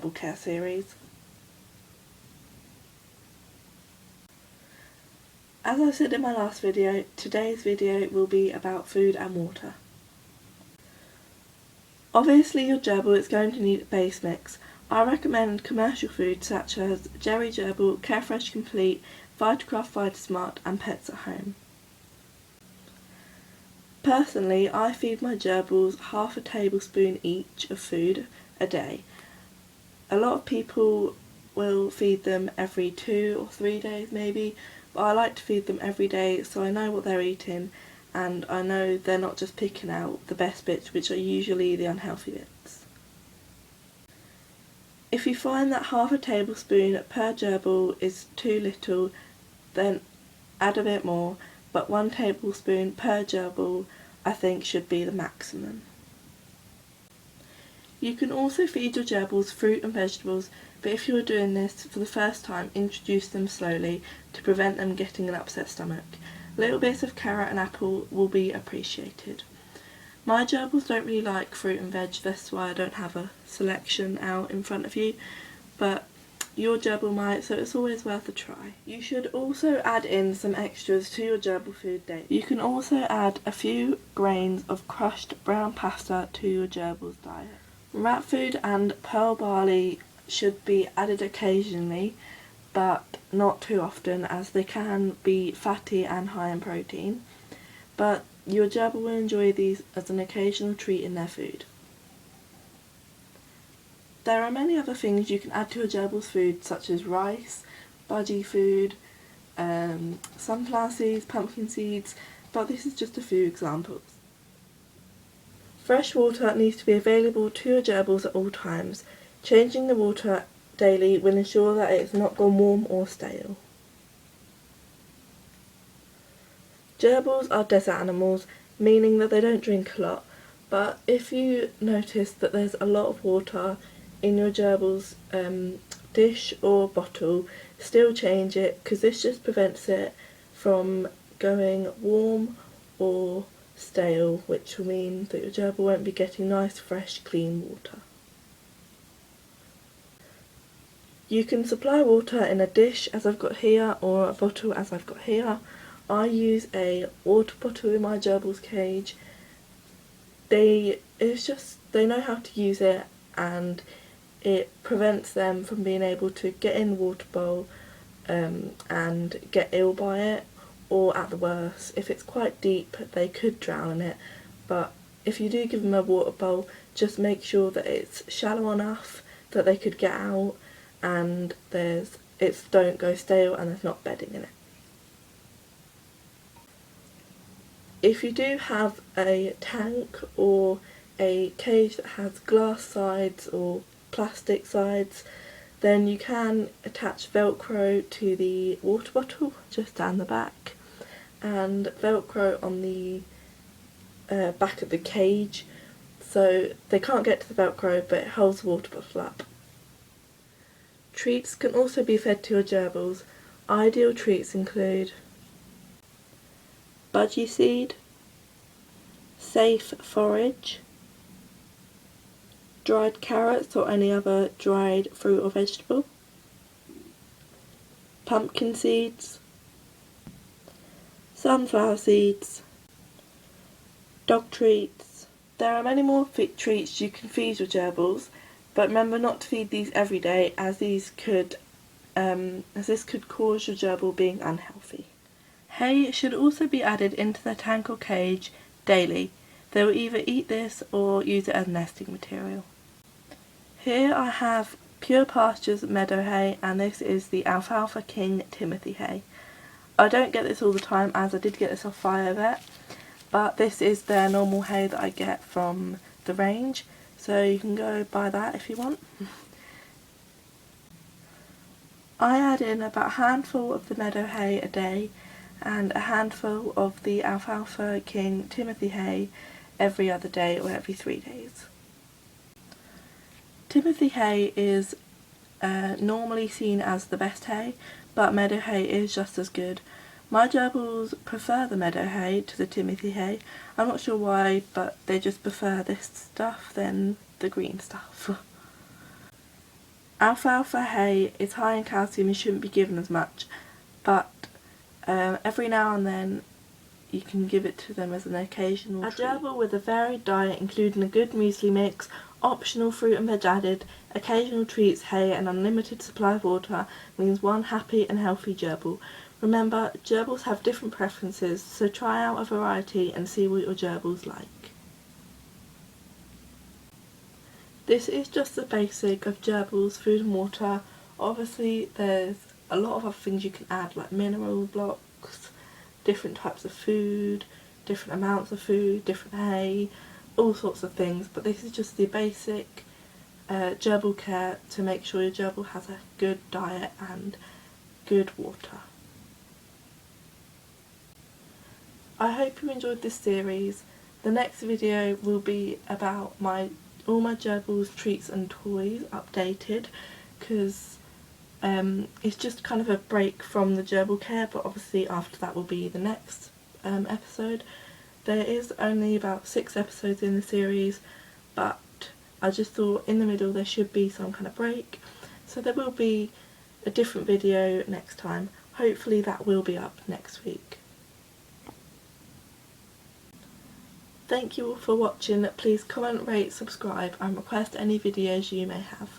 gerbil care series. As I said in my last video, today's video will be about food and water. Obviously your gerbil is going to need a base mix. I recommend commercial foods such as Jerry Gerbil, Carefresh Complete, Vitacraft Vitasmart and Pets at Home. Personally, I feed my gerbils half a tablespoon each of food a day. A lot of people will feed them every 2 or 3 days maybe, but I like to feed them every day so I know what they're eating and I know they're not just picking out the best bits, which are usually the unhealthy bits. If you find that half a tablespoon per gerbil is too little, then add a bit more, but 1 tablespoon per gerbil I think should be the maximum. You can also feed your gerbils fruit and vegetables, but if you are doing this for the first time, introduce them slowly to prevent them getting an upset stomach. Little bits of carrot and apple will be appreciated. My gerbils don't really like fruit and veg, that's why I don't have a selection out in front of you, but your gerbil might, so it's always worth a try. You should also add in some extras to your gerbil food daily. You can also add a few grains of crushed brown pasta to your gerbil's diet. Rat food and pearl barley should be added occasionally, but not too often as they can be fatty and high in protein, but your gerbil will enjoy these as an occasional treat in their food. There are many other things you can add to your gerbil's food such as rice, budgie food, sunflower seeds, pumpkin seeds, but this is just a few examples. Fresh water needs to be available to your gerbils at all times. Changing the water daily will ensure that it has not gone warm or stale. Gerbils are desert animals, meaning that they don't drink a lot, but if you notice that there's a lot of water in your gerbil's dish or bottle, still change it because this just prevents it from going warm or stale, which will mean that your gerbil won't be getting nice, fresh, clean water. You can supply water in a dish as I've got here or a bottle as I've got here. I use a water bottle in my gerbil's cage. They know how to use it and it prevents them from being able to get in the water bowl and get ill by it, or at the worst, if it's quite deep they could drown in it, but if you do give them a water bowl, just make sure that it's shallow enough that they could get out and it don't go stale and there's not bedding in it. If you do have a tank or a cage that has glass sides or plastic sides, then you can attach Velcro to the water bottle just down the back and Velcro on the back of the cage so they can't get to the Velcro but it holds the water bottle up. Treats can also be fed to your gerbils. Ideal treats include budgie seed, safe forage, dried carrots or any other dried fruit or vegetable, pumpkin seeds, sunflower seeds, dog treats. There are many more treats you can feed your gerbils, but remember not to feed these every day as this could cause your gerbil being unhealthy. Hay should also be added into their tank or cage daily. They will either eat this or use it as nesting material. Here I have Pure Pastures meadow hay, and this is the Alfalfa King Timothy hay. I don't get this all the time as I did get this off FireVet, but this is their normal hay that I get from the range, so you can go buy that if you want. I add in about a handful of the meadow hay a day and a handful of the Alfalfa King Timothy hay every other day or every 3 days. Timothy hay is normally seen as the best hay, but meadow hay is just as good. My gerbils prefer the meadow hay to the Timothy hay. I'm not sure why, but they just prefer this stuff than the green stuff. Alfalfa hay is high in calcium and shouldn't be given as much, but every now and then you can give it to them as an occasional treat. A gerbil with a varied diet including a good muesli mix, optional fruit and veg added, occasional treats, hay and unlimited supply of water means one happy and healthy gerbil. Remember, gerbils have different preferences, so try out a variety and see what your gerbils like. This is just the basic of gerbils, food and water. Obviously there's a lot of other things you can add, like mineral blocks, different types of food, different amounts of food, different hay, all sorts of things, but this is just the basic gerbil care to make sure your gerbil has a good diet and good water. I hope you enjoyed this series. The next video will be about all my gerbils, treats and toys updated, because it's just kind of a break from the gerbil care, but obviously after that will be the next episode. There is only about 6 episodes in the series, but I just thought in the middle there should be some kind of break, so there will be a different video next time. Hopefully that will be up next week. Thank you all for watching. Please comment, rate, subscribe and request any videos you may have.